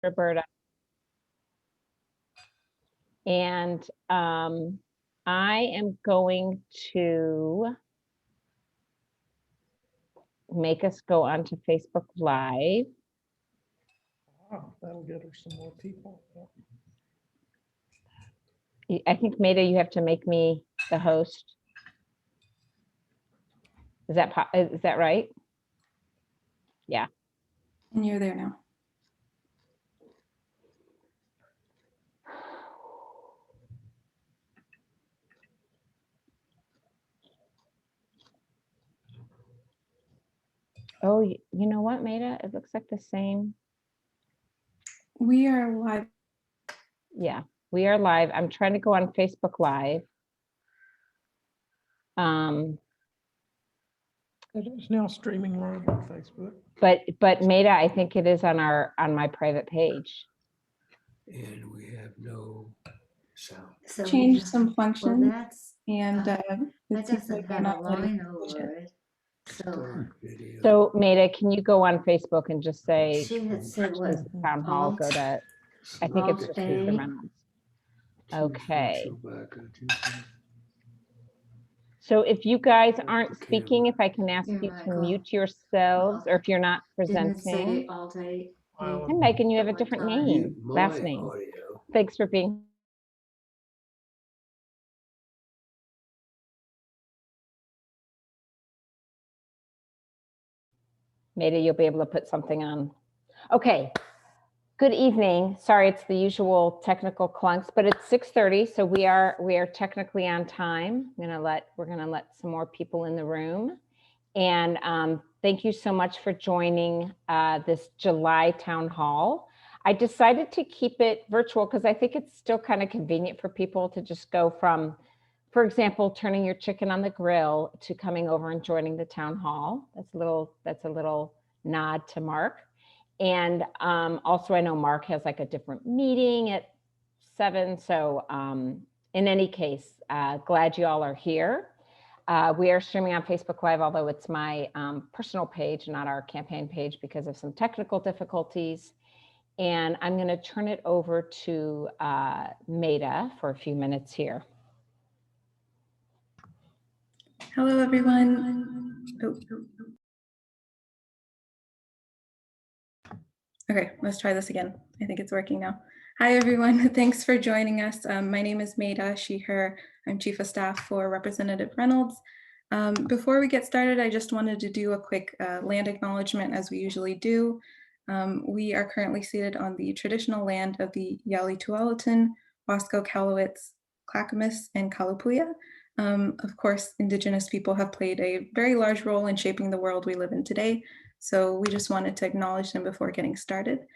Roberta. And I am going to make us go onto Facebook Live. Wow, that'll get her some more people. I think, Maida, you have to make me the host. Is that right? Yeah. And you're there now. Oh, you know what, Maida? It looks like the same. We are live. Yeah, we are live. I'm trying to go on Facebook Live. It is now streaming live on Facebook. But Maida, I think it is on my private page. And we have no sound. So Changed yeah, some well, functions, that's, and that it seems like doesn't they're have a not letting line us push over it. it. So Start video. So Maida, can you go on Facebook and just say, she had said what, "Please, town hall, go Alt? to," I think it's just Lisa Alt-A? Reynolds. Choose Okay. virtual background, choose So if you guys Hold aren't the speaking, camera. if I can ask Here, you to Michael. mute yourselves, or if you're not Didn't it say presenting. Alt-A? Wow. Hey, Megan, you have a One different time. name, Mute last my name. audio. Thanks for being. Maida, you'll be able to put something on. Okay. Good evening. Sorry, it's the usual technical clunks, but it's 6:30, so we are technically on time. We're gonna let some more people in the room. And thank you so much for joining this July town hall. I decided to keep it virtual because I think it's still kind of convenient for people to just go from, for example, turning your chicken on the grill to coming over and joining the town hall. That's a little nod to Mark. And also I know Mark has like a different meeting at 7. So in any case, glad you all are here. We are streaming on Facebook Live, although it's my personal page, not our campaign page, because of some technical difficulties. And I'm going to turn it over to Maida for a few minutes here. Hello, everyone. Oh. Okay, let's try this again. I think it's working now. Hi, everyone. Thanks for joining us. My name is Maida, she, her. I'm Chief of Staff for Representative Reynolds. Before we get started, I just wanted to do a quick land acknowledgement, as we usually do. We are currently seated on the traditional land of the Yali Tualatin, Wasco, Kalowitz, Clackamas, and Kalapuya. Of course, Indigenous people have played a very large role in shaping the world we live in today. So we just wanted to acknowledge them before getting started.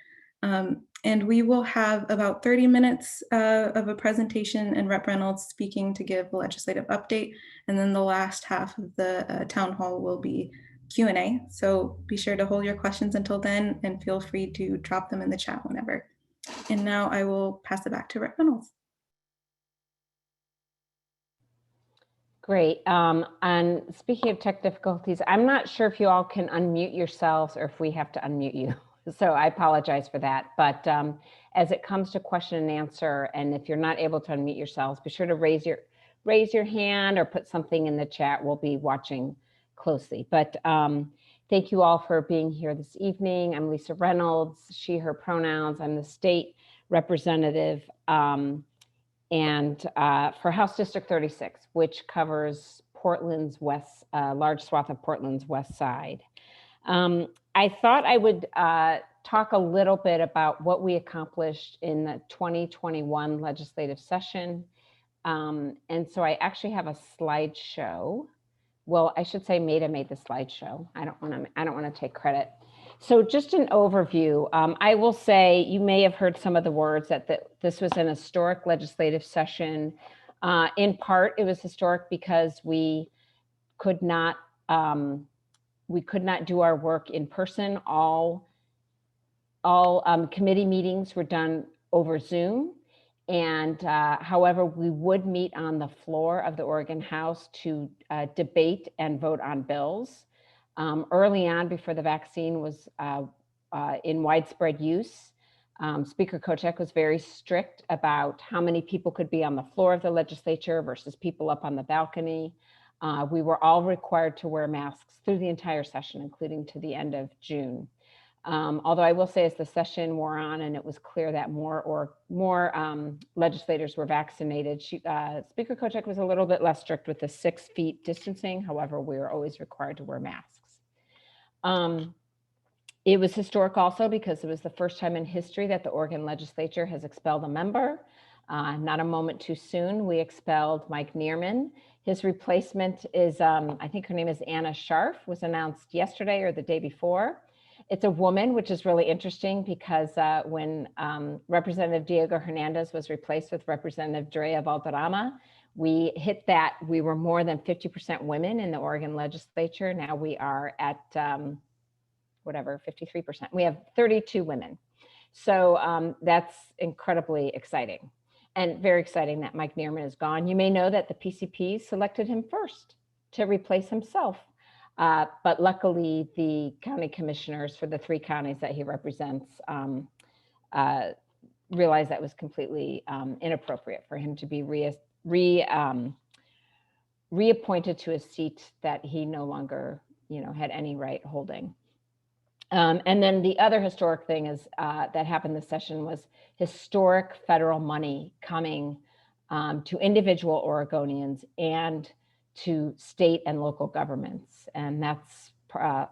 And we will have about 30 minutes of a presentation and Rep. Reynolds speaking to give a legislative update. And then the last half of the town hall will be Q&A. So be sure to hold your questions until then and feel free to drop them in the chat whenever. And now I will pass it back to Rep. Reynolds. Great. And speaking of tech difficulties, I'm not sure if you all can unmute yourselves or if we have to unmute you. So I apologize for that. But as it comes to question and answer, and if you're not able to unmute yourselves, be sure to raise your hand or put something in the chat. We'll be watching closely. But thank you all for being here this evening. I'm Lisa Reynolds, she, her pronouns. I'm the state representative. And for House District 36, which covers Portland's large swath of Portland's west side. I thought I would talk a little bit about what we accomplished in the 2021 legislative session. And so I actually have a slideshow. Well, I should say Maida made the slideshow. I don't want to take credit. So just an overview, I will say you may have heard some of the words that this was an historic legislative session. In part, it was historic because we could not do our work in person. All committee meetings were done over Zoom. And however, we would meet on the floor of the Oregon House to debate and vote on bills. Early on, before the vaccine was in widespread use, Speaker Kochek was very strict about how many people could be on the floor of the legislature versus people up on the balcony. We were all required to wear masks through the entire session, including to the end of June. Although I will say as the session wore on and it was clear that more legislators were vaccinated, Speaker Kochek was a little bit less strict with the 6 feet distancing. However, we were always required to wear masks. It was historic also because it was the first time in history that the Oregon legislature has expelled a member. Not a moment too soon, we expelled Mike Neerman. His replacement is, I think her name is Anna Scharf, was announced yesterday or the day before. It's a woman, which is really interesting because when Representative Diego Hernandez was replaced with Representative Drea Valderrama, we hit that we were more than 50% women in the Oregon legislature. Now we are at 53%. We have 32 women. So that's incredibly exciting and very exciting that Mike Neerman is gone. You may know that the PCP selected him first to replace himself. But luckily, the county commissioners for the 3 counties that he represents realized that was completely inappropriate for him to be reappointed to a seat that he no longer, had any right holding. And then the other historic thing is that happened this session was historic federal money coming to individual Oregonians and to state and local governments. And that's, a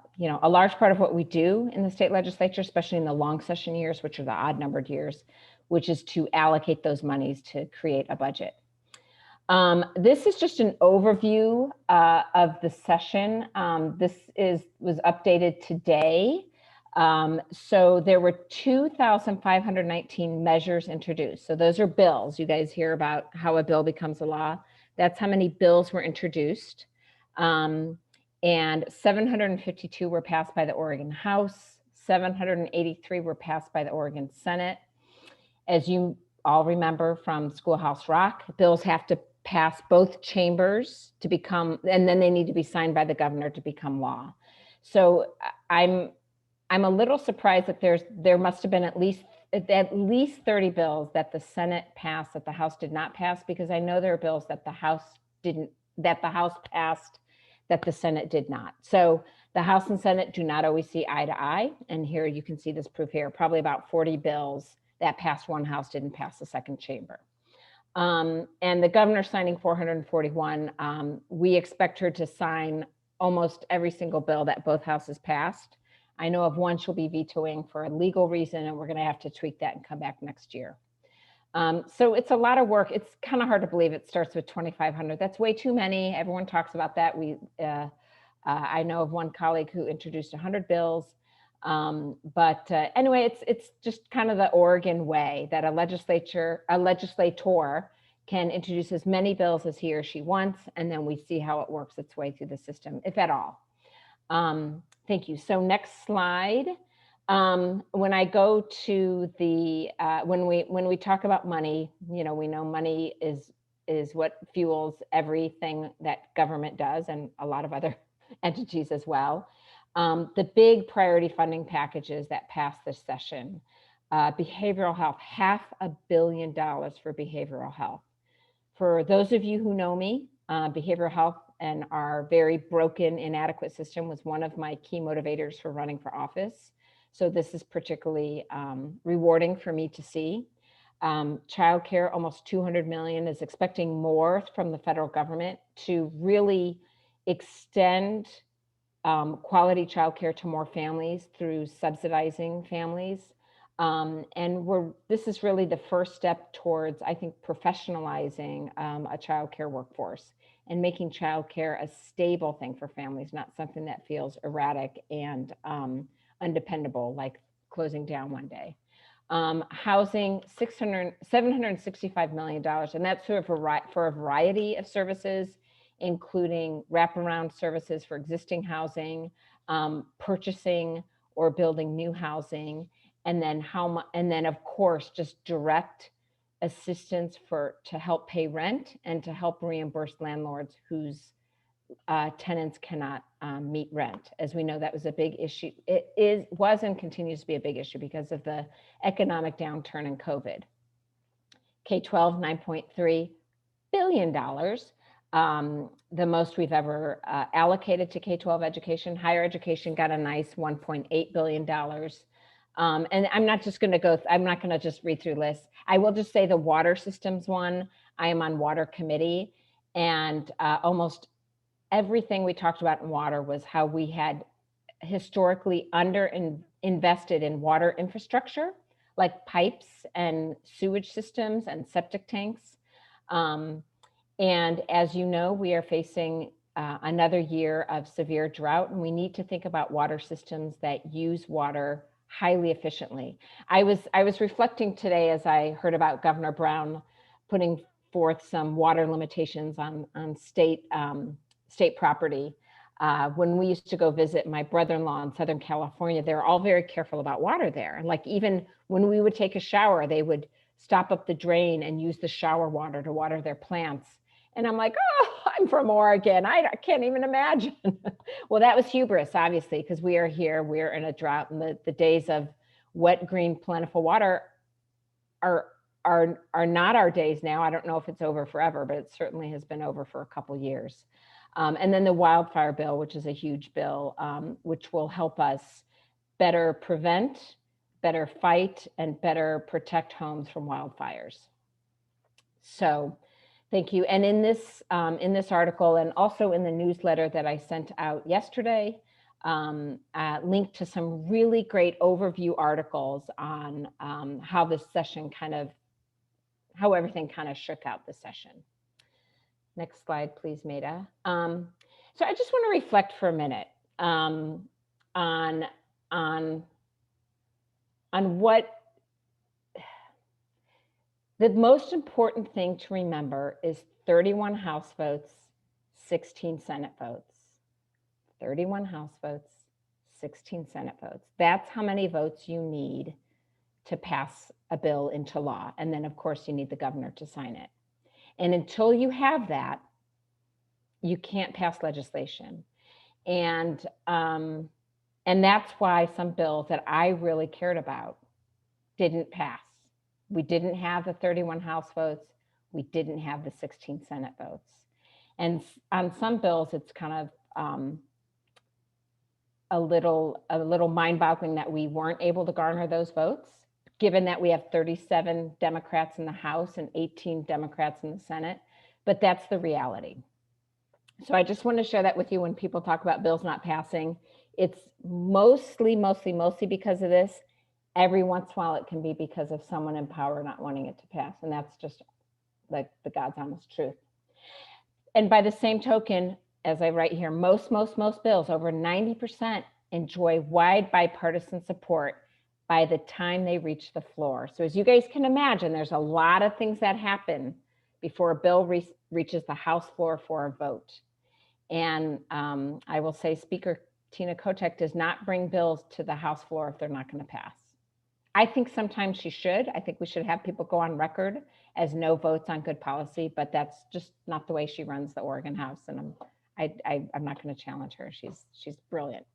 large part of what we do in the state legislature, especially in the long session years, which are the odd numbered years, which is to allocate those monies to create a budget. This is just an overview of the session. This was updated today. So there were 2,519 measures introduced. So those are bills. You guys hear about how a bill becomes a law. That's how many bills were introduced. And 752 were passed by the Oregon House, 783 were passed by the Oregon Senate. As you all remember from Schoolhouse Rock, bills have to pass both chambers to become, and then they need to be signed by the governor to become law. So I'm a little surprised that there must have been at least 30 bills that the Senate passed that the House did not pass, because I know there are bills that the House passed that the Senate did not. So the House and Senate do not always see eye to eye. And here you can see this proof here, probably about 40 bills that passed one House didn't pass the second chamber. And the governor signing 441, we expect her to sign almost every single bill that both houses passed. I know of one she'll be vetoing for a legal reason, and we're going to have to tweak that and come back next year. So it's a lot of work. It's kind of hard to believe it starts with 2,500. That's way too many. Everyone talks about that. I know of one colleague who introduced 100 bills. Anyway, it's just kind of the Oregon way that a legislator can introduce as many bills as he or she wants, and then we see how it works its way through the system, if at all. Thank you. So next slide. When I go to the, when we talk about money, we know money is what fuels everything that government does and a lot of other entities as well. The big priority funding packages that passed this session, behavioral health, $500 million for behavioral health. For those of you who know me, behavioral health and our very broken, inadequate system was one of my key motivators for running for office. So this is particularly rewarding for me to see. Childcare, almost 200 million, is expecting more from the federal government to really extend quality childcare to more families through subsidizing families. This is really the first step towards, I think, professionalizing a childcare workforce and making childcare a stable thing for families, not something that feels erratic and undependable, like closing down one day. Housing, $765 million, and that's for a variety of services, including wraparound services for existing housing, purchasing or building new housing, and then of course just direct assistance to help pay rent and to help reimburse landlords whose tenants cannot meet rent. As we know, that was a big issue. Was and continues to be a big issue because of the economic downturn in COVID. K-12, $9.3 billion, the most we've ever allocated to K-12 education. Higher education got a nice $1.8 billion. And I'm not just going to go, I'm not going to just read through lists. I will just say the water systems one, I am on water committee, and almost everything we talked about in water was how we had historically invested in water infrastructure, like pipes and sewage systems and septic tanks. And as you know, we are facing another year of severe drought, and we need to think about water systems that use water highly efficiently. I was reflecting today as I heard about Governor Brown putting forth some water limitations on state property. When we used to go visit my brother-in-law in Southern California, they were all very careful about water there. And like even when we would take a shower, they would stop up the drain and use the shower water to water their plants. And I'm like, oh, I'm from Oregon. I can't even imagine. Well, that was hubris, obviously, because we are here, we're in a drought, and the days of wet, green, plentiful water are not our days now. I don't know if it's over forever, but it certainly has been over for a couple years. And then the wildfire bill, which is a huge bill, which will help us better prevent, better fight, and better protect homes from wildfires. So thank you. And in this article, and also in the newsletter that I sent out yesterday, linked to some really great overview articles on how this session how everything kind of shook out this session. Next slide, please, Maida. So I just want to reflect for a minute on what the most important thing to remember is 31 House votes, 16 Senate votes. 31 House votes, 16 Senate votes. That's how many votes you need to pass a bill into law. And then, of course, you need the governor to sign it. And until you have that, you can't pass legislation. And that's why some bills that I really cared about didn't pass. We didn't have the 31 House votes. We didn't have the 16 Senate votes. And on some bills, it's kind of a little mind-boggling that we weren't able to garner those votes, given that we have 37 Democrats in the House and 18 Democrats in the Senate, but that's the reality. So I just want to share that with you when people talk about bills not passing. It's mostly because of this. Every once in a while, it can be because of someone in power not wanting it to pass. And that's just like the God's honest truth. And by the same token, as I write here, most bills, over 90%, enjoy wide bipartisan support by the time they reach the floor. So as you guys can imagine, there's a lot of things that happen before a bill reaches the House floor for a vote. And I will say Speaker Tina Kotek does not bring bills to the House floor if they're not going to pass. I think sometimes she should. I think we should have people go on record as no votes on good policy, but that's just not the way she runs the Oregon House. And I'm not going to challenge her. She's brilliant.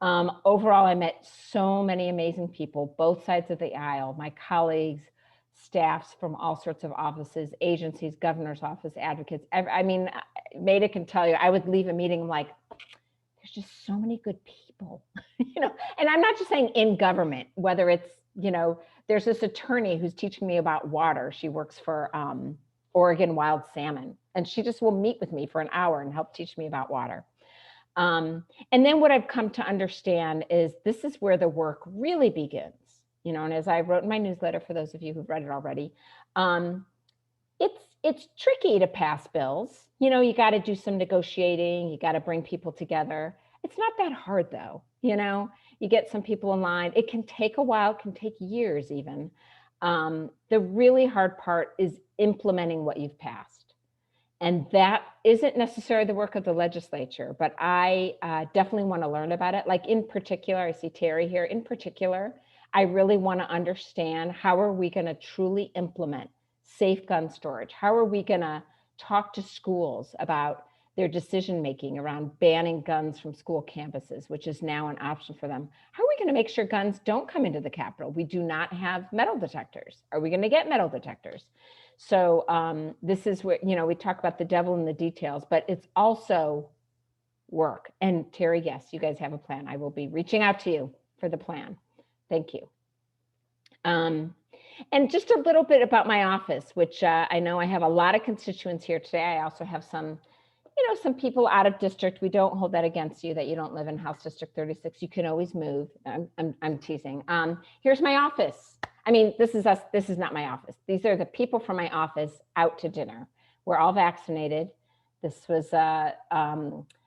Overall, I met so many amazing people, both sides of the aisle, my colleagues, staffs from all sorts of offices, agencies, governor's office, advocates. I mean, Maida can tell you, I would leave a meeting like, there's just so many good people, and I'm not just saying in government, whether it's, there's this attorney who's teaching me about water. She works for Oregon Wild Salmon, and she just will meet with me for an hour and help teach me about water. And then what I've come to understand is this is where the work really begins, and as I wrote in my newsletter, for those of you who've read it already, it's tricky to pass bills. You got to do some negotiating, you got to bring people together. It's not that hard though, you get some people in line. It can take a while, it can take years even. The really hard part is implementing what you've passed. And that isn't necessarily the work of the legislature, but I definitely want to learn about it. Like in particular, I see Terry here, in particular, I really want to understand how are we going to truly implement safe gun storage? How are we going to talk to schools about their decision-making around banning guns from school campuses, which is now an option for them. How are we going to make sure guns don't come into the Capitol? We do not have metal detectors. Are we going to get metal detectors? So this is where, we talk about the devil in the details, but it's also work. And Terry, yes, you guys have a plan. I will be reaching out to you for the plan. Thank you. And just a little bit about my office, which I know I have a lot of constituents here today. I also have some people out of district. We don't hold that against you that you don't live in House District 36. You can always move. I'm teasing. Here's my office. I mean, this is us. This is not my office. These are the people from my office out to dinner. We're all vaccinated. This was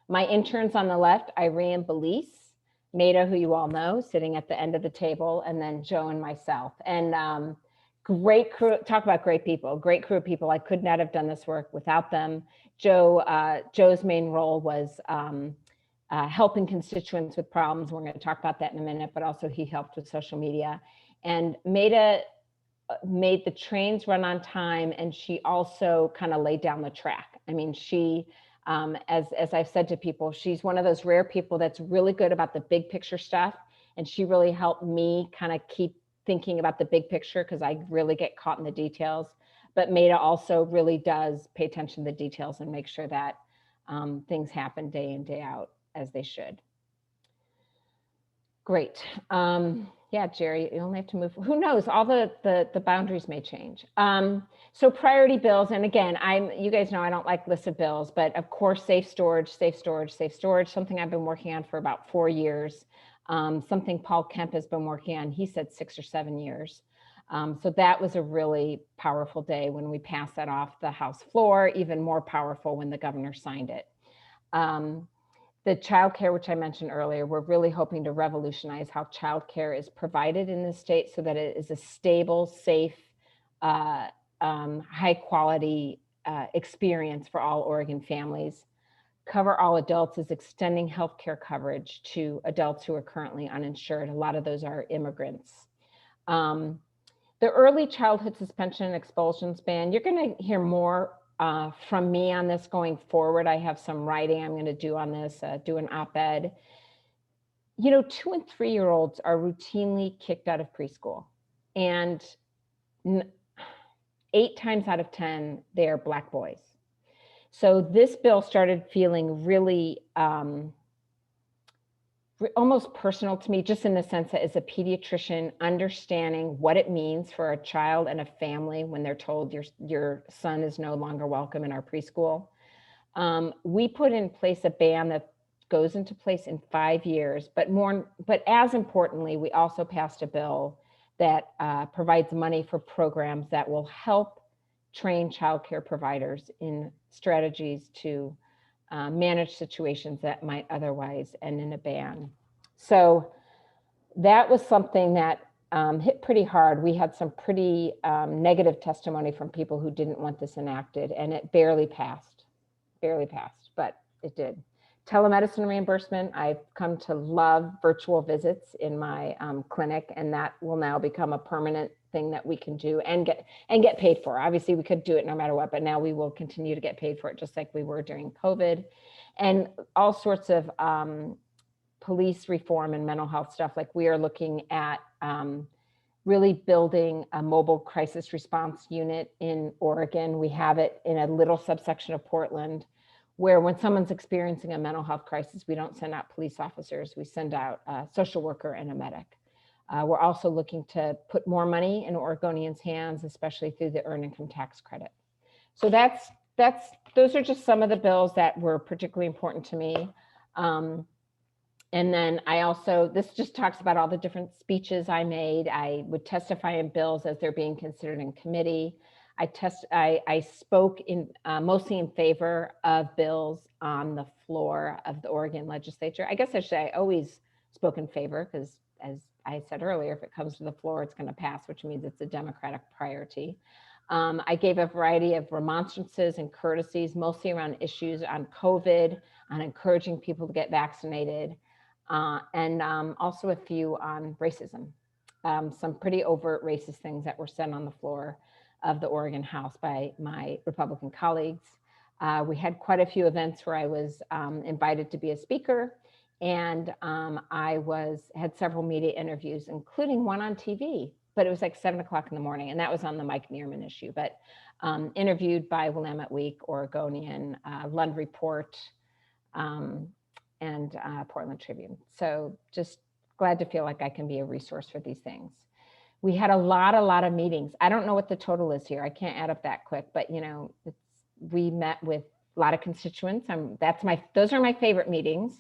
my interns on the left, Irene and Belize, Maida, who you all know, sitting at the end of the table, and then Joe and myself. And great crew, talk about great people, great crew of people. I could not have done this work without them. Joe's main role was helping constituents with problems. We're going to talk about that in a minute, but also he helped with social media. And Maida made the trains run on time, and she also kind of laid down the track. I mean, she, as I've said to people, she's one of those rare people that's really good about the big picture stuff. And she really helped me kind of keep thinking about the big picture because I really get caught in the details. But Maida also really does pay attention to the details and make sure that things happen day in, day out as they should. Great. Yeah, Jerry, you only have to move. Who knows? All the boundaries may change. So priority bills, and again, you guys know I don't like lists of bills, but of course, safe storage, something I've been working on for about 4 years. Something Paul Kemp has been working on, he said 6 or 7 years. So that was a really powerful day when we passed that off the House floor, even more powerful when the governor signed it. The childcare, which I mentioned earlier, we're really hoping to revolutionize how childcare is provided in the state so that it is a stable, safe, high quality experience for all Oregon families. Cover All Adults is extending healthcare coverage to adults who are currently uninsured. A lot of those are immigrants. The early childhood suspension and expulsions ban, you're going to hear more from me on this going forward. I have some writing I'm going to do on this, do an op-ed. 2 and 3-year-olds are routinely kicked out of preschool, and 8 times out of 10, they're Black boys. So this bill started feeling really almost personal to me, just in the sense that as a pediatrician, understanding what it means for a child and a family when they're told your son is no longer welcome in our preschool. We put in place a ban that goes into place in 5 years, but as importantly, we also passed a bill that provides money for programs that will help train childcare providers in strategies to manage situations that might otherwise end in a ban. So that was something that hit pretty hard. We had some pretty negative testimony from people who didn't want this enacted, and it barely passed, but it did. Telemedicine reimbursement, I've come to love virtual visits in my clinic, and that will now become a permanent thing that we can do and get paid for. Obviously, we could do it no matter what, but now we will continue to get paid for it, just like we were during COVID. And all sorts of police reform and mental health stuff. Like we are looking at really building a mobile crisis response unit in Oregon. We have it in a little subsection of Portland, where when someone's experiencing a mental health crisis, we don't send out police officers, we send out a social worker and a medic. We're also looking to put more money in Oregonians' hands, especially through the earned income tax credit. So those are just some of the bills that were particularly important to me. And then this just talks about all the different speeches I made. I would testify in bills as they're being considered in committee. I spoke mostly in favor of bills on the floor of the Oregon legislature. I guess I should say I always spoke in favor because, as I said earlier, if it comes to the floor, it's going to pass, which means it's a Democratic priority. I gave a variety of remonstrances and courtesies, mostly around issues on COVID, on encouraging people to get vaccinated, and also a few on racism. Some pretty overt racist things that were said on the floor of the Oregon House by my Republican colleagues. We had quite a few events where I was invited to be a speaker, and I had several media interviews, including one on TV, but it was like 7 o'clock in the morning, and that was on the Mike Neerman issue, but interviewed by Willamette Week, Oregonian, Lund Report, and Portland Tribune. So just glad to feel like I can be a resource for these things. We had a lot of meetings. I don't know what the total is here. I can't add up that quick, but we met with a lot of constituents. Those are my favorite meetings,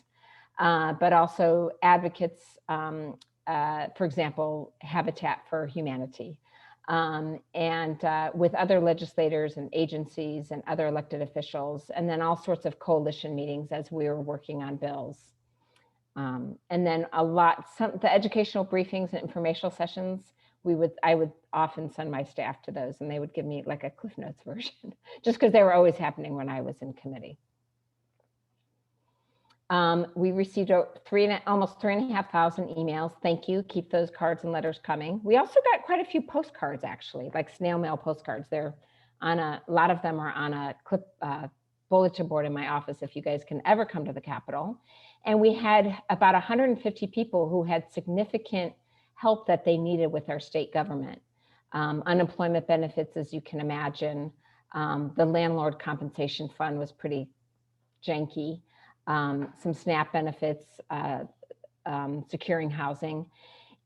but also advocates, for example, Habitat for Humanity, and with other legislators and agencies and other elected officials, and then all sorts of coalition meetings as we were working on bills. And then the educational briefings and informational sessions, I would often send my staff to those, and they would give me like a Cliff Notes version, just because they were always happening when I was in committee. We received almost 3,500 emails. Thank you. Keep those cards and letters coming. We also got quite a few postcards, actually, like snail mail postcards. A lot of them are on a bulletin board in my office if you guys can ever come to the Capitol. And we had about 150 people who had significant help that they needed with our state government. Unemployment benefits, as you can imagine. The landlord compensation fund was pretty janky. Some SNAP benefits, securing housing.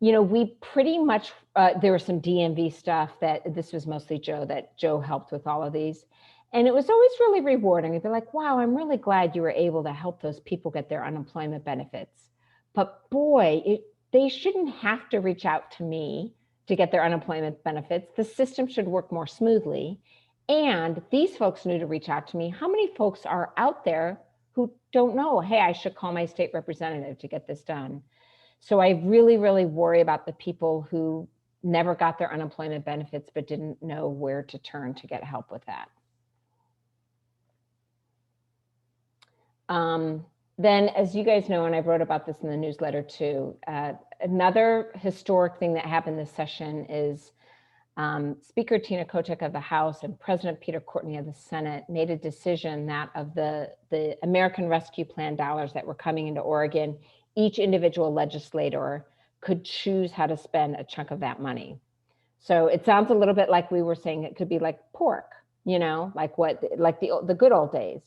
We pretty much, there was some DMV stuff this was mostly Joe, that Joe helped with all of these. And it was always really rewarding. They'd be like, wow, I'm really glad you were able to help those people get their unemployment benefits. But boy, they shouldn't have to reach out to me to get their unemployment benefits. The system should work more smoothly. And these folks knew to reach out to me. How many folks are out there who don't know, hey, I should call my state representative to get this done? So I really, really worry about the people who never got their unemployment benefits but didn't know where to turn to get help with that. Then, as you guys know, and I wrote about this in the newsletter too, another historic thing that happened this session is Speaker Tina Kotek of the House and President Peter Courtney of the Senate made a decision that of the American Rescue Plan dollars that were coming into Oregon, each individual legislator could choose how to spend a chunk of that money. So it sounds a little bit like we were saying it could be like pork, like the good old days,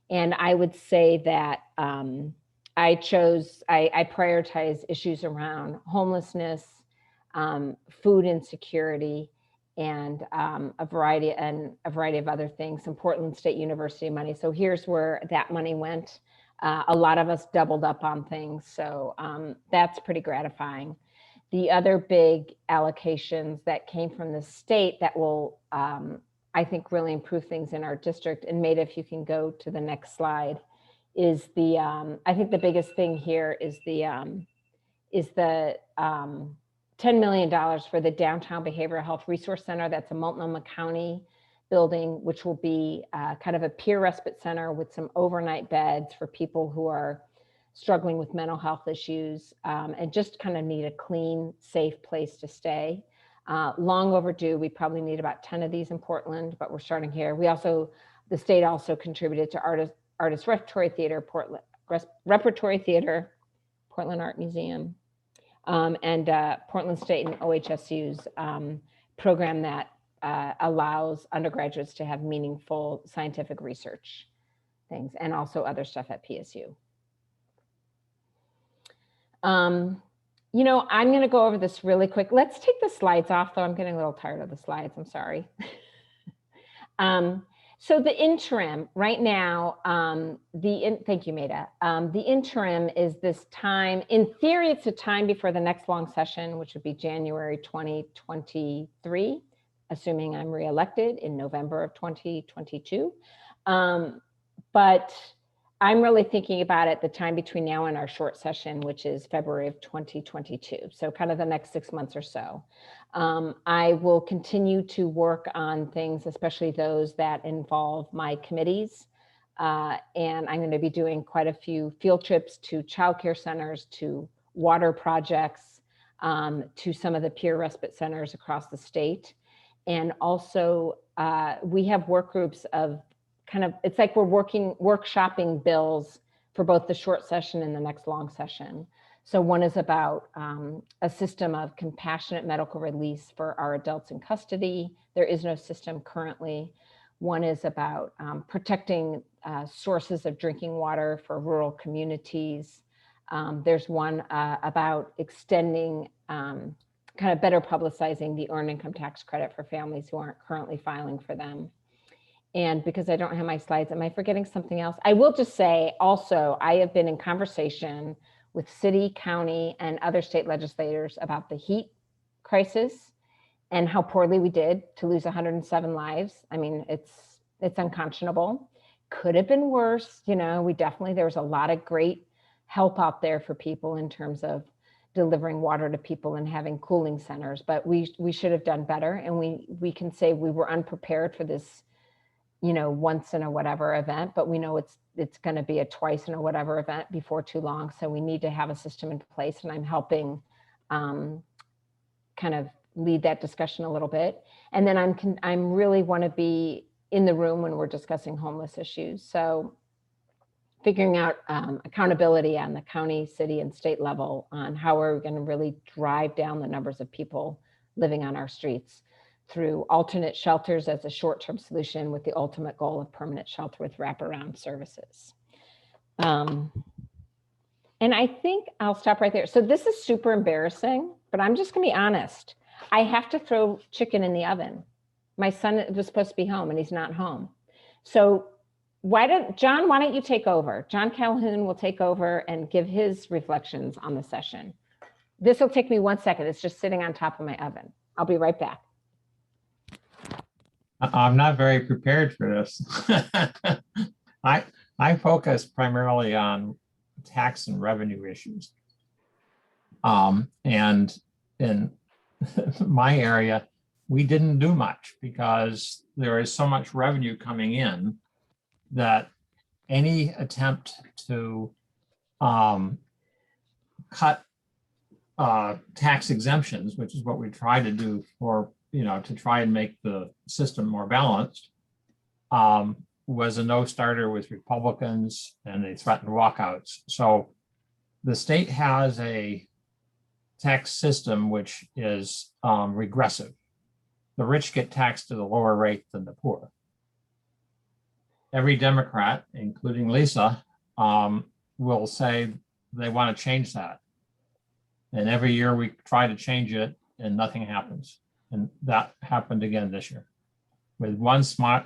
and I would say that I prioritize issues around homelessness, food insecurity, and a variety of other things, some Portland State University money. So here's where that money went. A lot of us doubled up on things. So that's pretty gratifying. The other big allocations that came from the state that will, I think, really improve things in our district, and Maida, if you can go to the next slide, is I think the biggest thing here is the $10 million for the Downtown Behavioral Health Resource Center. That's a Multnomah County building, which will be kind of a peer respite center with some overnight beds for people who are struggling with mental health issues and just kind of need a clean, safe place to stay. Long overdue. We probably need about 10 of these in Portland, but we're starting here. The state also contributed to Artist Repertory Theater, Portland Art Museum, and Portland State and OHSU's program that allows undergraduates to have meaningful scientific research things, and also other stuff at PSU. I'm going to go over this really quick. Let's take the slides off, though. I'm getting a little tired of the slides. I'm sorry. So the interim right now, thank you, Maida. The interim is this time, in theory, it's a time before the next long session, which would be January 2023, assuming I'm reelected in November of 2022. But I'm really thinking about it the time between now and our short session, which is February of 2022. So kind of the next 6 months or so. I will continue to work on things, especially those that involve my committees. And I'm going to be doing quite a few field trips to childcare centers, to water projects, to some of the peer respite centers across the state. And also we have work groups of kind of, it's like we're workshopping bills for both the short session and the next long session. So one is about a system of compassionate medical release for our adults in custody. There is no system currently. One is about protecting sources of drinking water for rural communities. There's one about extending, kind of better publicizing the earned income tax credit for families who aren't currently filing for them. And because I don't have my slides, am I forgetting something else? I will just say also, I have been in conversation with city, county, and other state legislators about the heat crisis and how poorly we did to lose 107 lives. I mean, it's unconscionable. Could have been worse. You know, there was a lot of great help out there for people in terms of delivering water to people and having cooling centers, but we should have done better. And we can say we were unprepared for this, you know, once in a whatever event, but we know it's going to be a twice in a whatever event before too long. So we need to have a system in place, and I'm helping kind of lead that discussion a little bit. And then I'm really want to be in the room when we're discussing homeless issues. So figuring out accountability on the county, city, and state level on how are we going to really drive down the numbers of people living on our streets through alternate shelters as a short-term solution with the ultimate goal of permanent shelter with wraparound services. And I think I'll stop right there. So this is super embarrassing, but I'm just gonna be honest. I have to throw chicken in the oven. My son was supposed to be home and he's not home. So John, why don't you take over? John Calhoun will take over and give his reflections on the session. This will take me 1 second. It's just sitting on top of my oven. I'll be right back. I'm not very prepared for this. I focus primarily on tax and revenue issues. And in my area, we didn't do much because there is so much revenue coming in that any attempt to cut tax exemptions, which is what we try to do for, you know, to try and make the system more balanced, was a no-starter with Republicans, and they threatened walkouts. So the state has a tax system which is regressive. The rich get taxed at a lower rate than the poor. Every Democrat, including Lisa, will say they want to change that. And every year we try to change it and nothing happens. And that happened again this year. With one small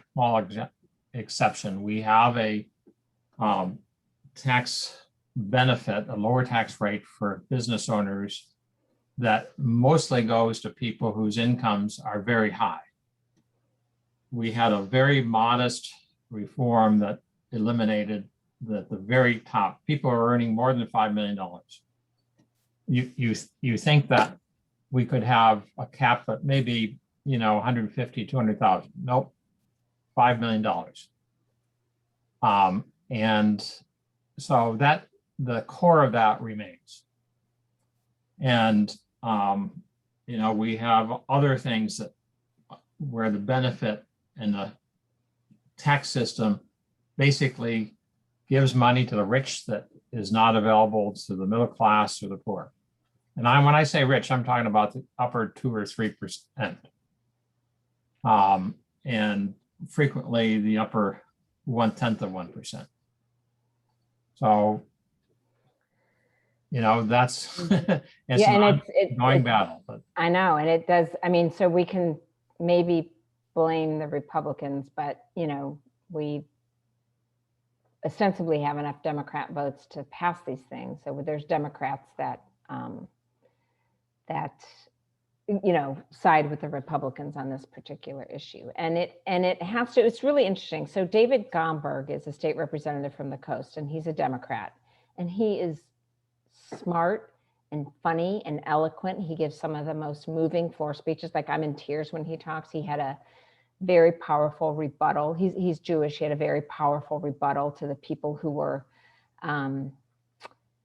exception, we have a tax benefit, a lower tax rate for business owners that mostly goes to people whose incomes are very high. We had a very modest reform that eliminated the very top. People are earning more than $5 million. You think that we could have a cap at maybe, you know, 150, 200,000. Nope, $5 million. And so that the core of that remains. And, you know, we have other things that where the benefit in the tax system basically gives money to the rich that is not available to the middle class or the poor. And when I say rich, I'm talking about the upper 2 or 3%. And frequently the upper 1/10 of 1%. So, you know, that's it's Yeah, an and ongoing battle. But I know, and it does. I mean, so we can maybe blame the Republicans, but you know, we ostensibly have enough Democrat votes to pass these things. So there's Democrats that you know, side with the Republicans on this particular issue. And it has to, it's really interesting. So David Gomberg is a state representative from the coast, and he's a Democrat, and he is smart and funny and eloquent. He gives some of the most moving floor speeches. Like, I'm in tears when he talks. He had a very powerful rebuttal. He's Jewish. He had a very powerful rebuttal to the people who were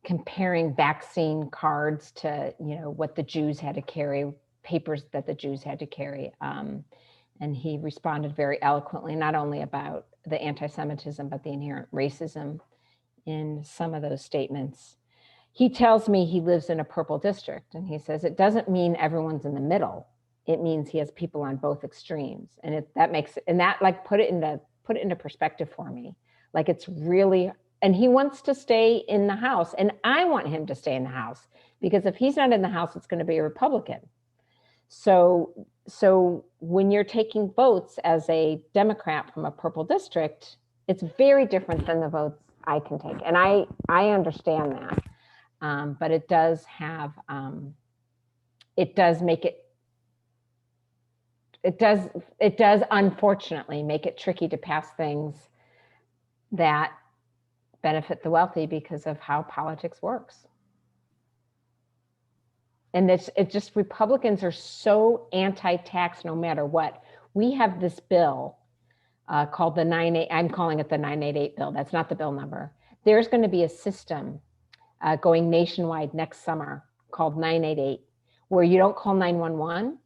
comparing vaccine cards to, you know, what the Jews had to carry, papers that the Jews had to carry. And he responded very eloquently, not only about the anti-Semitism, but the inherent racism in some of those statements. He tells me he lives in a purple district, and he says it doesn't mean everyone's in the middle. It means he has people on both extremes, and that makes and that like put it into perspective for me. Like it's really, and he wants to stay in the House, and I want him to stay in the House because if he's not in the House, it's going to be a Republican. So when you're taking votes as a Democrat from a purple district, it's very different than the votes I can take, and I understand that. But it does have, it does make it does unfortunately make it tricky to pass things that benefit the wealthy because of how politics works. And it's just Republicans are so anti-tax no matter what. We have this bill called the 98, I'm calling it the 988 bill. That's not the bill number. There's going to be a system going nationwide next summer called 988, where you don't call 911,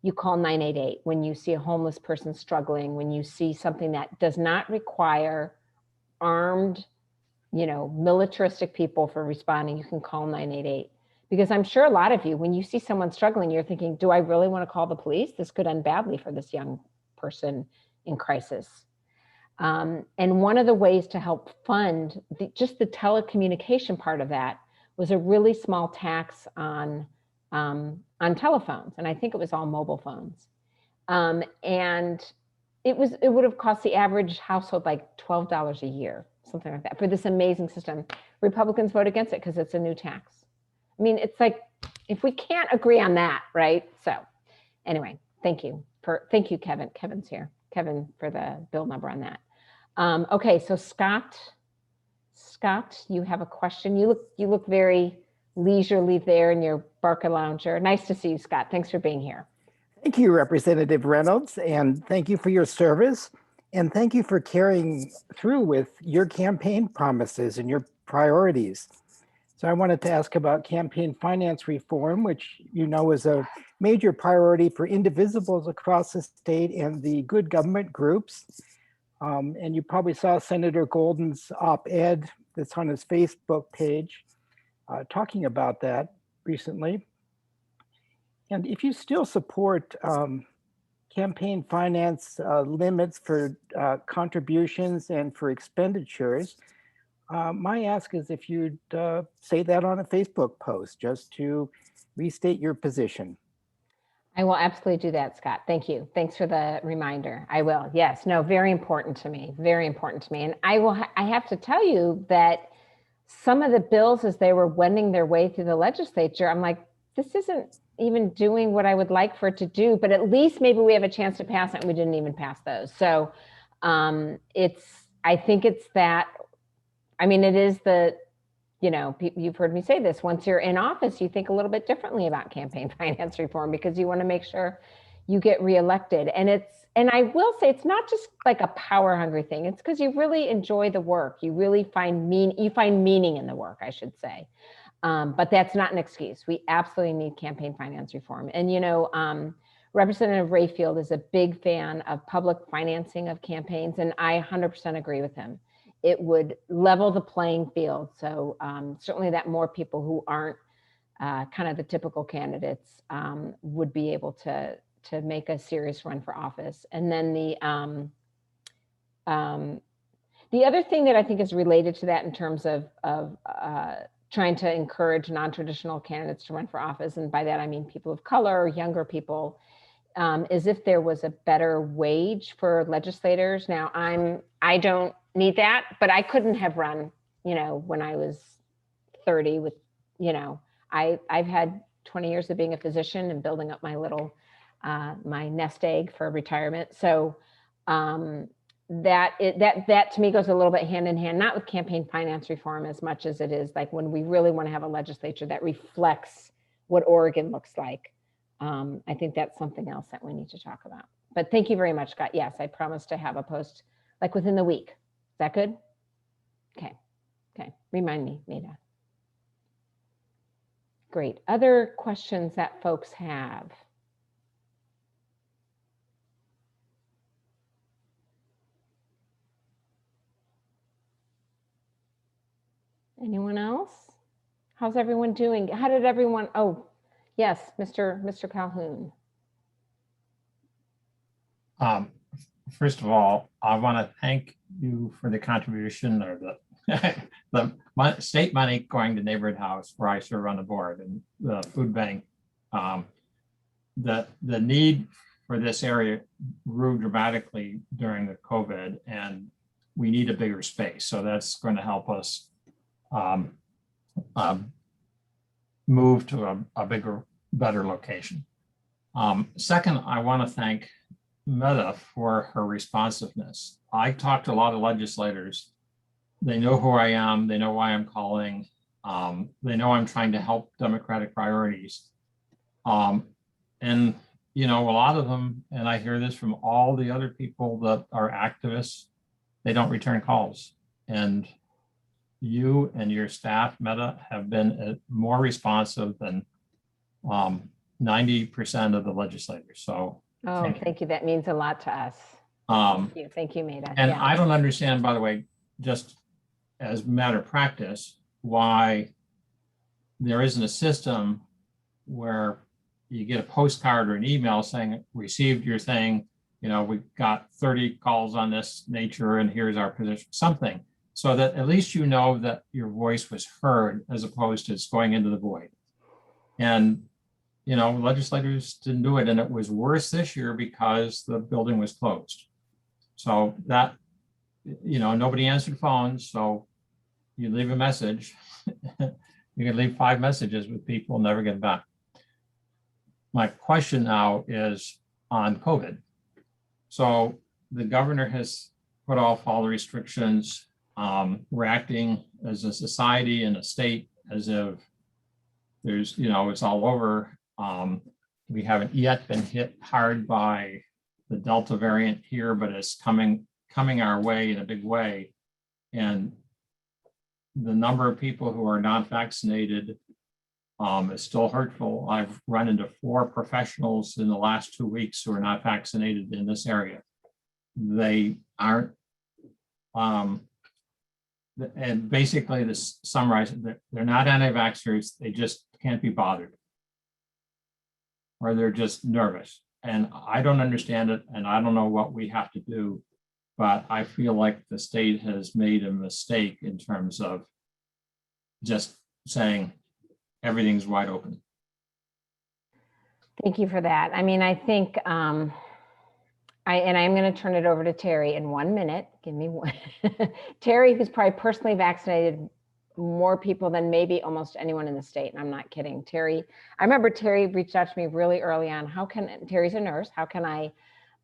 you call 988 when you see a homeless person struggling, when you see something that does not require armed, militaristic people for responding, you can call 988. Because I'm sure a lot of you, when you see someone struggling, you're thinking, do I really want to call the police? This could end badly for this young person in crisis. And one of the ways to help fund just the telecommunication part of that was a really small tax on telephones. And I think it was all mobile phones. And it would have cost the average household like $12 a year, something like that, for this amazing system. Republicans vote against it because it's a new tax. I mean, it's like, if we can't agree on that, right? So anyway, thank you, Kevin. Kevin's here. Kevin for the bill number on that. Okay, so Scott, you have a question. You look very leisurely there in your Barca lounger. Nice to see you, Scott. Thanks for being here. Thank you, Representative Reynolds, and thank you for your service. And thank you for carrying through with your campaign promises and your priorities. So I wanted to ask about campaign finance reform, which is a major priority for indivisibles across the state and the good government groups. And you probably saw Senator Golden's op-ed that's on his Facebook page talking about that recently. And if you still support campaign finance limits for contributions and for expenditures, my ask is if you'd say that on a Facebook post, just to restate your position. I will absolutely do that, Scott. Thank you. Thanks for the reminder. I will. Yes. No, very important to me. Very important to me. And I have to tell you that some of the bills, as they were wending their way through the legislature, I'm like, this isn't even doing what I would like for it to do, but at least maybe we have a chance to pass it, and we didn't even pass those. So I think it's that, I mean, it is the, you've heard me say this, once you're in office, you think a little bit differently about campaign finance reform because you want to make sure you get reelected. And I will say, it's not just like a power hungry thing. It's because you really enjoy the work. You really find meaning in the work, I should say. But that's not an excuse. We absolutely need campaign finance reform. And, Representative Rayfield is a big fan of public financing of campaigns, and I 100% agree with him. It would level the playing field. So certainly that more people who aren't kind of the typical candidates would be able to make a serious run for office. And then the other thing that I think is related to that in terms of trying to encourage non-traditional candidates to run for office, and by that I mean people of color or younger people, is if there was a better wage for legislators. Now, I don't need that, but I couldn't have run, when I was 30 with, I've had 20 years of being a physician and building up my little, my nest egg for retirement. So that to me goes a little bit hand in hand, not with campaign finance reform as much as it is like when we really want to have a legislature that reflects what Oregon looks like. I think that's something else that we need to talk about. But thank you very much, Scott. Yes, I promise to have a post like within the week. Is that good? Okay. Remind me, Maida. Great. Other questions that folks have? Anyone else? How's everyone doing? How did everyone, oh, yes, Mr. Calhoun. First of all, I want to thank you for the contribution or the state money going to Neighborhood House where I serve on the board and the food bank. The need for this area grew dramatically during the COVID, and we need a bigger space. So that's going to help us move to a bigger, better location. Second, I want to thank Meta for her responsiveness. I talked to a lot of legislators. They know who I am. They know why I'm calling. They know I'm trying to help Democratic priorities. And, you know, a lot of them, and I hear this from all the other people that are activists, they don't return calls. And you and your staff, Meta, have been more responsive than 90% of the legislators. So Oh, thank you. That means a lot to us. Thank you, Maida. and Yeah. I don't understand, by the way, just as a matter of practice, why there isn't a system where you get a postcard or an email saying, received your thing, you know, we've got 30 calls on this nature and here's our position, something, so that at least you know that your voice was heard as opposed to it's going into the void. And, you know, legislators didn't do it, and it was worse this year because the building was closed. So that, you know, nobody answered phones, so you leave a message. You can leave 5 messages with people, never get back. My question now is on COVID. So the governor has put off all the restrictions. We're acting as a society and a state as if there's, you know, it's all over. We haven't yet been hit hard by the Delta variant here, but it's coming our way in a big way. And the number of people who are not vaccinated is still hurtful. I've run into 4 professionals in the last 2 weeks who are not vaccinated in this area. They aren't, and basically to summarize, they're not anti-vaxxers, they just can't be bothered. Or they're just nervous. And I don't understand it, and I don't know what we have to do, but I feel like the state has made a mistake in terms of just saying everything's wide open. Thank you for that. I mean, I think, I'm going to turn it over to Terry in 1 minute. Give me one. Terry, who's probably personally vaccinated more people than maybe almost anyone in the state. And I'm not kidding. Terry, I remember Terry reached out to me really early on. Terry's a nurse. How can I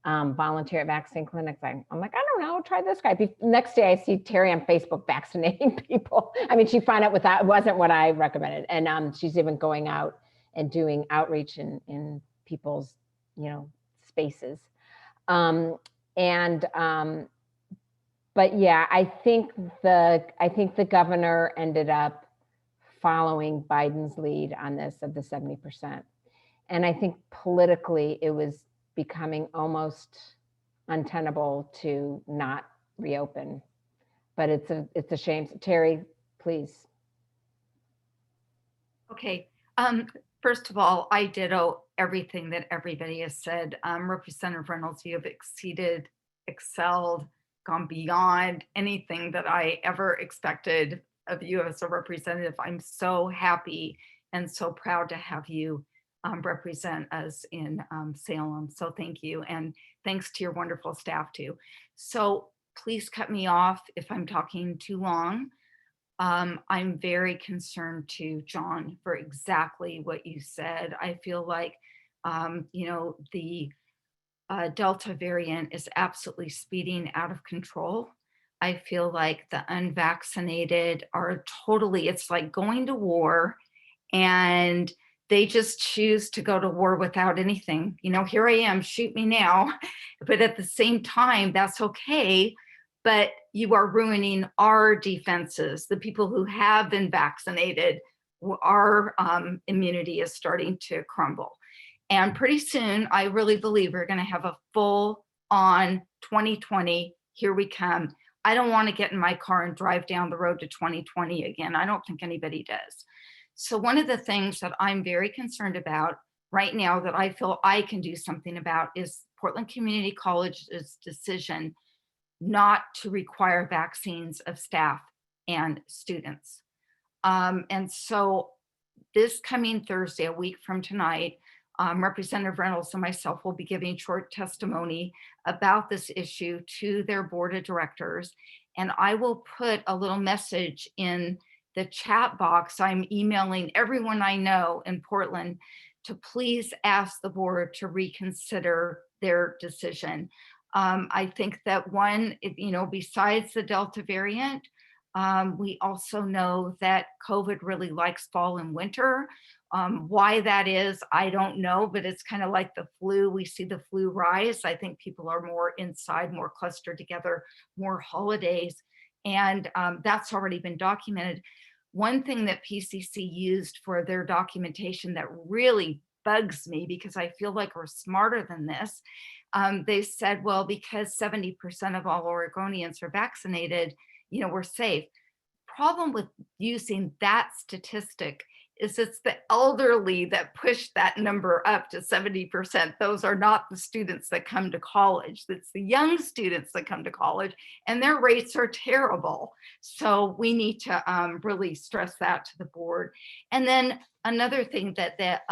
volunteer at vaccine clinics? I'm like, I don't know, try this guy. Next day I see Terry on Facebook vaccinating people. I mean, she found out without, it wasn't what I recommended. And she's even going out and doing outreach in people's, you know, spaces. But yeah, I think the governor ended up following Biden's lead on this of the 70%. And I think politically it was becoming almost untenable to not reopen. But it's a shame. Terry, please. Okay. First of all, I ditto everything that everybody has said. Representative Reynolds, you have excelled, gone beyond anything that I ever expected of you as a representative. I'm so happy and so proud to have you represent us in Salem. So thank you. And thanks to your wonderful staff too. So please cut me off if I'm talking too long. I'm very concerned too, John, for exactly what you said. I feel like, you know, the Delta variant is absolutely speeding out of control. I feel like the unvaccinated are totally, it's like going to war, and they just choose to go to war without anything. You know, here I am, shoot me now. But at the same time, that's okay. But you are ruining our defenses. The people who have been vaccinated, our immunity is starting to crumble. And pretty soon, I really believe we're going to have a full on 2020. Here we come. I don't want to get in my car and drive down the road to 2020 again. I don't think anybody does. So one of the things that I'm very concerned about right now that I feel I can do something about is Portland Community College's decision not to require vaccines of staff and students. And so this coming Thursday, a week from tonight, Representative Reynolds and myself will be giving short testimony about this issue to their board of directors. And I will put a little message in the chat box. I'm emailing everyone I know in Portland to please ask the board to reconsider their decision. I think that one, besides the Delta variant, we also know that COVID really likes fall and winter. Why that is, I don't know, but it's kind of like the flu. We see the flu rise. I think people are more inside, more clustered together, more holidays. And that's already been documented. One thing that PCC used for their documentation that really bugs me, because I feel like we're smarter than this, they said, well, because 70% of all Oregonians are vaccinated, we're safe. Problem with using that statistic is it's the elderly that push that number up to 70%. Those are not the students that come to college. It's the young students that come to college, and their rates are terrible. So we need to really stress that to the board. And then another thing that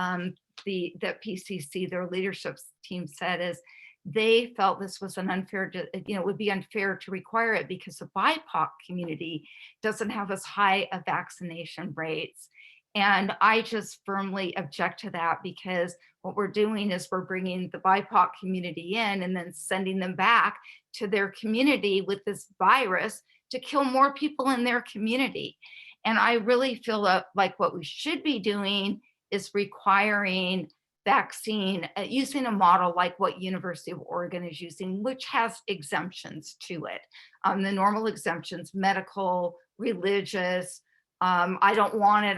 PCC, their leadership team, said is they felt this was an unfair, it would be unfair to require it because the BIPOC community doesn't have as high a vaccination rates. And I just firmly object to that, because what we're doing is we're bringing the BIPOC community in and then sending them back to their community with this virus to kill more people in their community. And I really feel like what we should be doing is requiring vaccine, using a model like what University of Oregon is using, which has exemptions to it. The normal exemptions, medical, religious, I don't want it,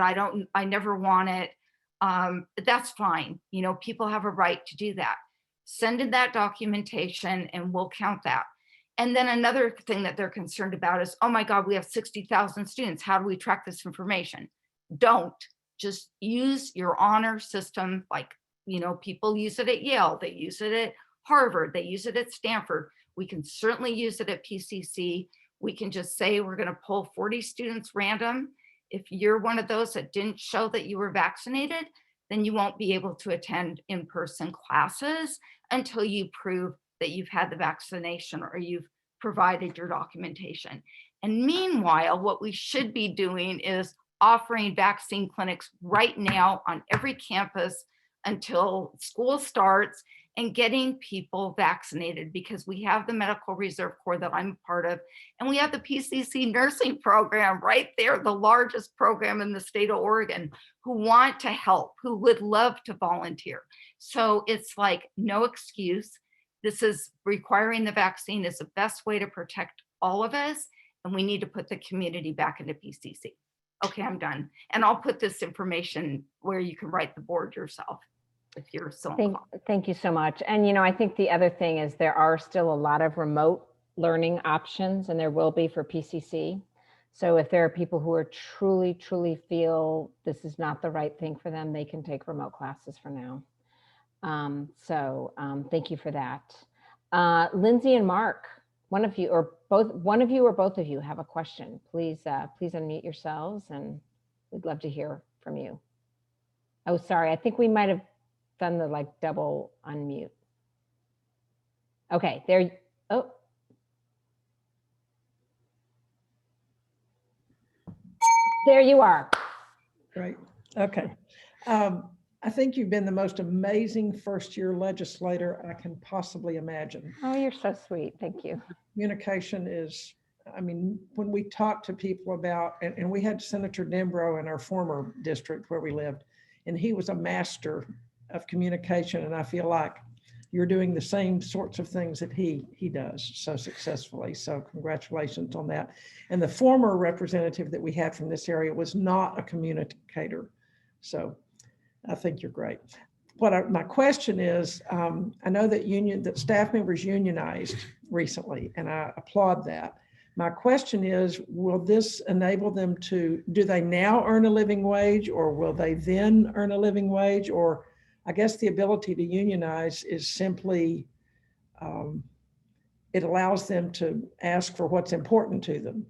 I never want it. That's fine. People have a right to do that. Send in that documentation and we'll count that. And then another thing that they're concerned about is, oh my God, we have 60,000 students. How do we track this information? Don't. Just use your honor system. Like, people use it at Yale, they use it at Harvard, they use it at Stanford. We can certainly use it at PCC. We can just say we're going to pull 40 students random. If you're one of those that didn't show that you were vaccinated, then you won't be able to attend in-person classes until you prove that you've had the vaccination or you've provided your documentation. And meanwhile, what we should be doing is offering vaccine clinics right now on every campus until school starts, and getting people vaccinated, because we have the Medical Reserve Corps that I'm a part of, and we have the PCC nursing program right there, the largest program in the state of Oregon, who want to help, who would love to volunteer. So it's like no excuse. This is requiring the vaccine is the best way to protect all of us, and we need to put the community back into PCC. Okay, I'm done. And I'll put this information where you can write the board yourself if you're so inclined. Thank you so much. And, I think the other thing is there are still a lot of remote learning options, and there will be for PCC. So if there are people who are truly feel this is not the right thing for them, they can take remote classes for now. Thank you for that. Lindsay and Mark, one of you or both of you have a question. Please unmute yourselves, and we'd love to hear from you. Oh, sorry, I think we might have done the double unmute. Okay, there. Oh. There you are. Great. Okay. I think you've been the most amazing first-year legislator I can possibly imagine. Oh, you're so sweet. Thank you. Communication is, when we talk to people about, and we had Senator Dembro in our former district where we lived, and he was a master of communication. And I feel like you're doing the same sorts of things that he does so successfully. So congratulations on that. And the former representative that we had from this area was not a communicator. So I think you're great. My question is, I know that staff members unionized recently, and I applaud that. My question is, will this enable them to, do they now earn a living wage, or will they then earn a living wage? Or I guess the ability to unionize is simply, it allows them to ask for what's important to them.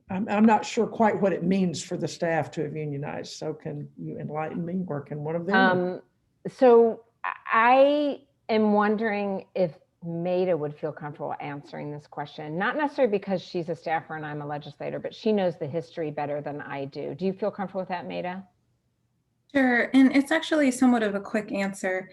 I'm not sure quite what it means for the staff to have unionized. So can you enlighten me, or can one of them? So I am wondering if Maida would feel comfortable answering this question, not necessarily because she's a staffer and I'm a legislator, but she knows the history better than I do. Do you feel comfortable with that, Maida? Sure, and it's actually somewhat of a quick answer.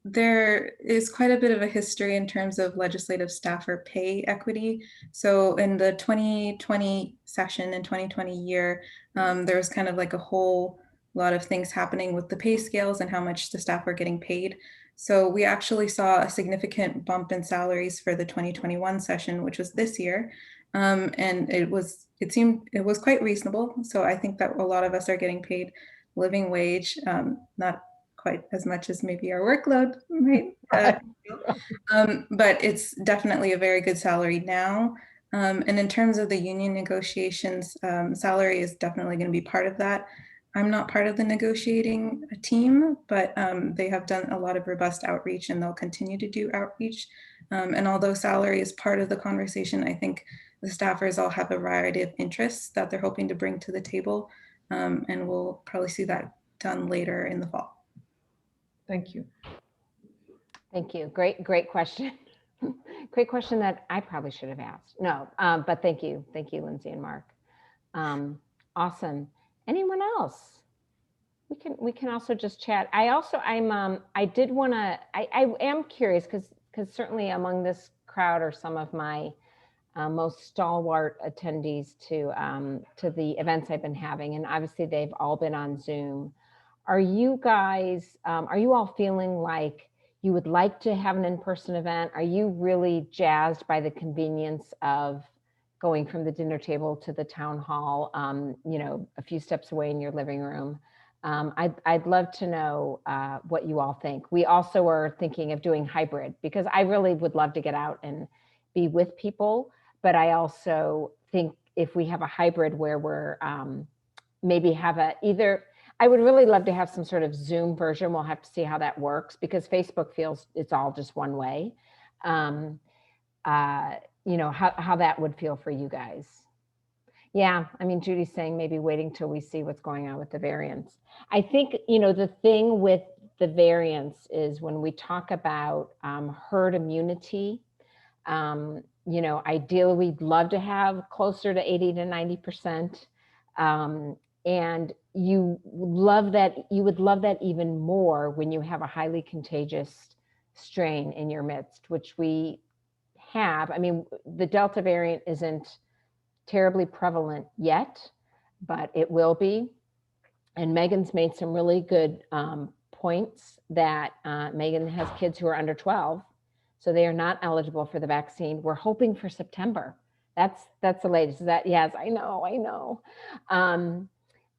There is quite a bit of a history in terms of legislative staffer pay equity. So in the 2020 session and 2020 year, there was kind of like a whole lot of things happening with the pay scales and how much the staff were getting paid. So we actually saw a significant bump in salaries for the 2021 session, which was this year. And it seemed quite reasonable. So I think that a lot of us are getting paid living wage, not quite as much as maybe our workload might, but it's definitely a very good salary now. And in terms of the union negotiations, salary is definitely going to be part of that. I'm not part of the negotiating team, but they have done a lot of robust outreach and they'll continue to do outreach. And although salary is part of the conversation, I think the staffers all have a variety of interests that they're hoping to bring to the table. And we'll probably see that done later in the fall. Thank you. Thank you. Great question. Great question that I probably should have asked. No, but thank you. Thank you, Lindsay and Mark. Awesome. Anyone else? We can also just chat. I am curious because certainly among this crowd are some of my most stalwart attendees to the events I've been having, and obviously they've all been on Zoom. Are you all feeling like you would like to have an in-person event? Are you really jazzed by the convenience of going from the dinner table to the town hall, a few steps away in your living room? I'd love to know what you all think. We also are thinking of doing hybrid because I really would love to get out and be with people. But I also think if we have a hybrid where we're maybe have I would really love to have some sort of Zoom version. We'll have to see how that works because Facebook feels it's all just one way. How that would feel for you guys. Yeah, I mean, Judy's saying maybe waiting till we see what's going on with the variants. I think, the thing with the variants is when we talk about herd immunity, ideally we'd love to have closer to 80 to 90%. And you would love that even more when you have a highly contagious strain in your midst, which we have. I mean, the Delta variant isn't terribly prevalent yet, but it will be. And Megan's made some really good points that Megan has kids who are under 12, so they are not eligible for the vaccine. We're hoping for September. That's the latest. Yes, I know.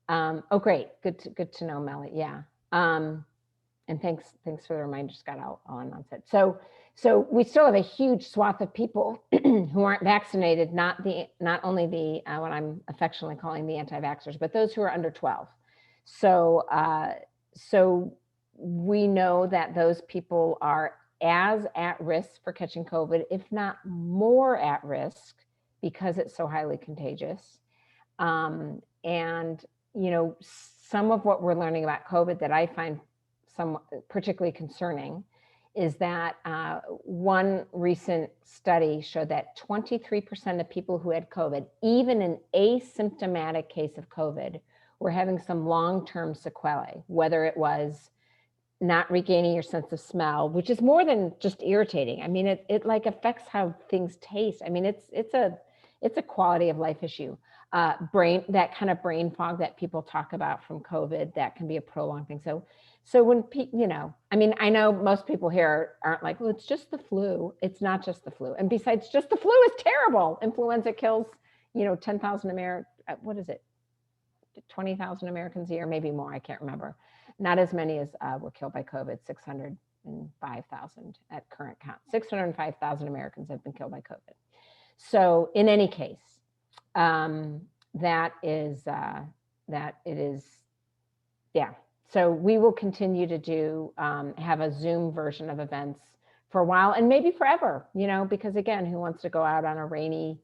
Oh, great. Good to know, Melly. Yeah. And thanks for the reminder, Scott. I'll announce it. So we still have a huge swath of people who aren't vaccinated, not only the what I'm affectionately calling the anti-vaxxers, but those who are under 12. So we know that those people are as at risk for catching COVID, if not more at risk, because it's so highly contagious. And some of what we're learning about COVID that I find particularly concerning is that one recent study showed that 23% of people who had COVID, even an asymptomatic case of COVID, were having some long-term sequelae, whether it was not regaining your sense of smell, which is more than just irritating. I mean, it like affects how things taste. I mean, it's a quality of life issue. That kind of brain fog that people talk about from COVID, that can be a prolonged thing. So when I mean, I know most people here aren't like, well, it's just the flu. It's not just the flu. And besides, just the flu is terrible. Influenza kills, 10,000 Americans. What is it? 20,000 Americans a year, maybe more. I can't remember. Not as many as were killed by COVID. 605,000 at current count. 605,000 Americans have been killed by COVID. So in any case, yeah. So we will continue to do, have a Zoom version of events for a while and maybe forever, because again, who wants to go out on a rainy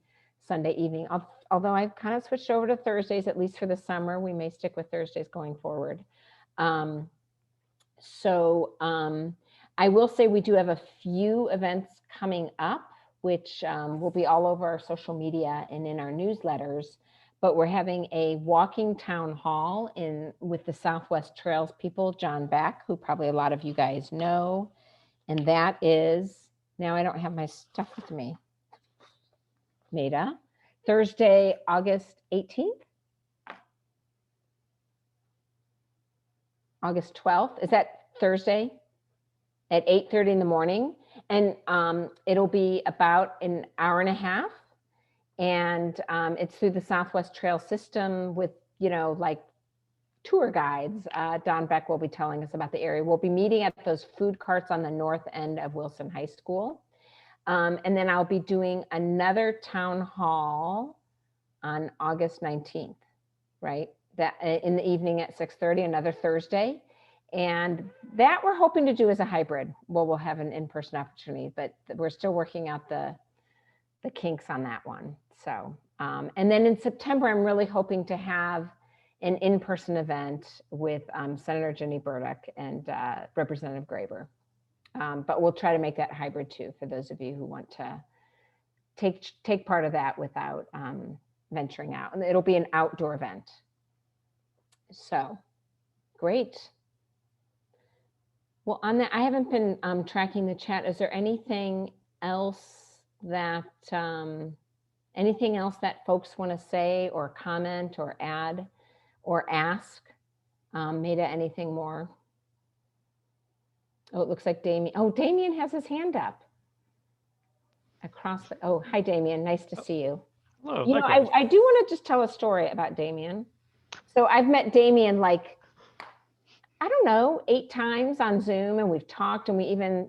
Sunday evening? Although I've kind of switched over to Thursdays, at least for the summer. We may stick with Thursdays going forward. I will say we do have a few events coming up, which will be all over our social media and in our newsletters. But we're having a walking town hall with the Southwest Trails people, John Beck, who probably a lot of you guys know. And that is, now I don't have my stuff with me, Maida, Thursday, August 18th? August 12th, is that Thursday at 8:30 in the morning? And it'll be about an hour and a half. And it's through the Southwest Trail system with, like tour guides. Don Beck will be telling us about the area. We'll be meeting at those food carts on the north end of Wilson High School. And then I'll be doing another town hall on August 19th, right? That in the evening at 6:30, another Thursday. And that we're hoping to do as a hybrid. Well, we'll have an in-person opportunity, but we're still working out the kinks on that one. So, and then in September, I'm really hoping to have an in-person event with Senator Jenny Burdick and Representative Graber. But we'll try to make that hybrid too, for those of you who want to take part of that without venturing out. And it'll be an outdoor event. So, great. Well, on that, I haven't been tracking the chat. Is there anything else that folks want to say or comment or add or ask? Maida, anything more? Oh, it looks like Damien. Oh, Damien has his hand up. Oh, hi, Damien. Nice to see you. Hello. I do want to just tell a story about Damien. So I've met Damien like, I don't know, 8 times on Zoom, and we've talked, and we even,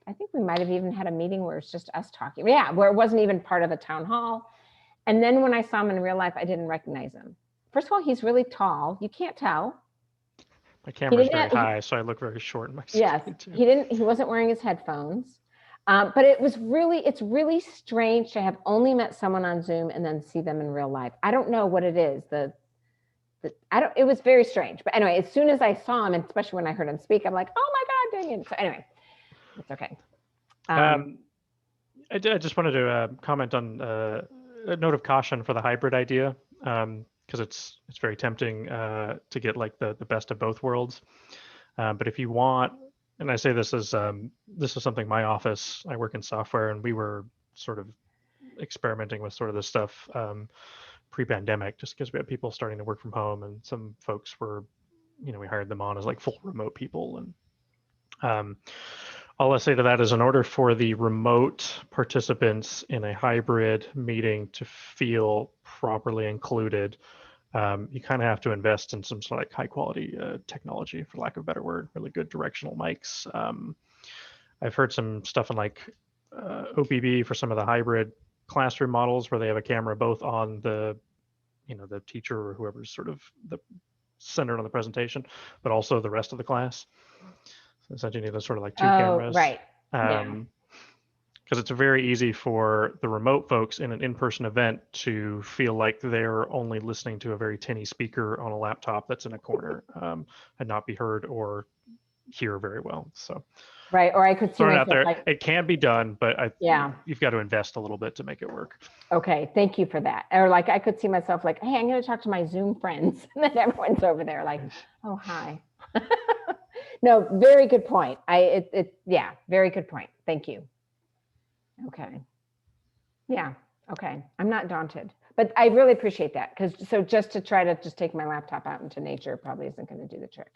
I think we might have even had a meeting where it's just us talking. Yeah, where it wasn't even part of a town hall. And then when I saw him in real life, I didn't recognize him. First of all, he's really tall. You can't tell. My camera's very high, so I look very short in my screen. Yes, too. he wasn't wearing his headphones. But it's really strange to have only met someone on Zoom and then see them in real life. I don't know what it is. It was very strange. But anyway, as soon as I saw him, and especially when I heard him speak, I'm like, oh my God, Damien. So anyway, it's okay. I just wanted to comment on a note of caution for the hybrid idea, because it's very tempting to get like the best of both worlds. But if you want, and I say this is something my office, I work in software, and we were sort of experimenting with sort of this stuff pre-pandemic, just because we had people starting to work from home, and some folks were, we hired them on as like full remote people. And all I say to that is, in order for the remote participants in a hybrid meeting to feel properly included, you kind of have to invest in some sort of like high quality technology, for lack of a better word, really good directional mics. I've heard some stuff in like OPB for some of the hybrid classroom models where they have a camera both on the teacher or whoever's sort of the centered on the presentation, but also the rest of the class. So essentially you need those sort of like 2 cameras. Right. Because it's very easy for the remote folks in an in-person event to feel like they're only listening to a very tinny speaker on a laptop that's in a corner, and not be heard or hear very well. So right, or I could see throw it out there. like, it can be done, but you've got to invest a little bit to make it work. Okay, thank you for that. Or like I could see myself like, hey, I'm going to talk to my Zoom friends, and then everyone's over there like, oh hi. No, very good point. Very good point. Thank you. Okay. Yeah. Okay. I'm not daunted, but I really appreciate that, so just to try to just take my laptop out into nature probably isn't going to do the trick.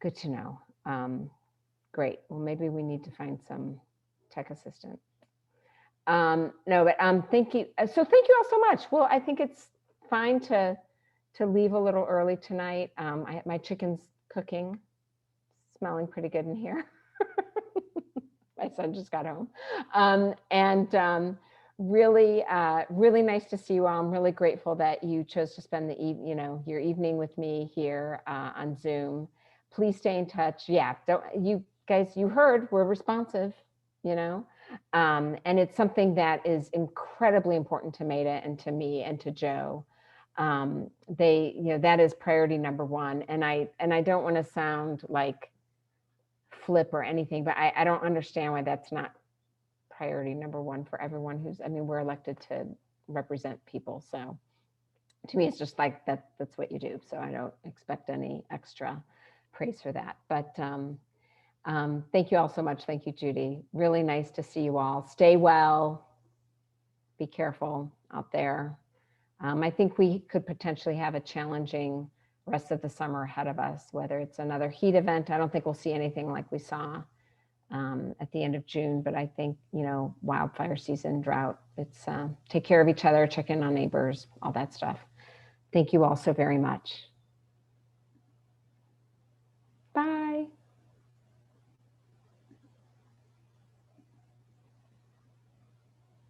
Good to know. Great. Well, maybe we need to find some tech assistant. No, but thank you. So thank you all so much. Well, I think it's fine to leave a little early tonight. My chicken's cooking, smelling pretty good in here. My son just got home. Really, really nice to see you all. I'm really grateful that you chose to spend your evening with me here on Zoom. Please stay in touch. Yeah, don't you guys, you heard, we're responsive, and it's something that is incredibly important to Maida and to me and to Joe. That is priority number one. And I don't want to sound like flip or anything, but I don't understand why that's not priority number one for everyone we're elected to represent people. So to me, it's just like that's what you do. So I don't expect any extra praise for that. But thank you all so much. Thank you, Judy. Really nice to see you all. Stay well. Be careful out there. I think we could potentially have a challenging rest of the summer ahead of us, whether it's another heat event. I don't think we'll see anything like we saw at the end of June, but I think, wildfire season, drought, it's take care of each other, check in on neighbors, all that stuff. Thank you all so very much.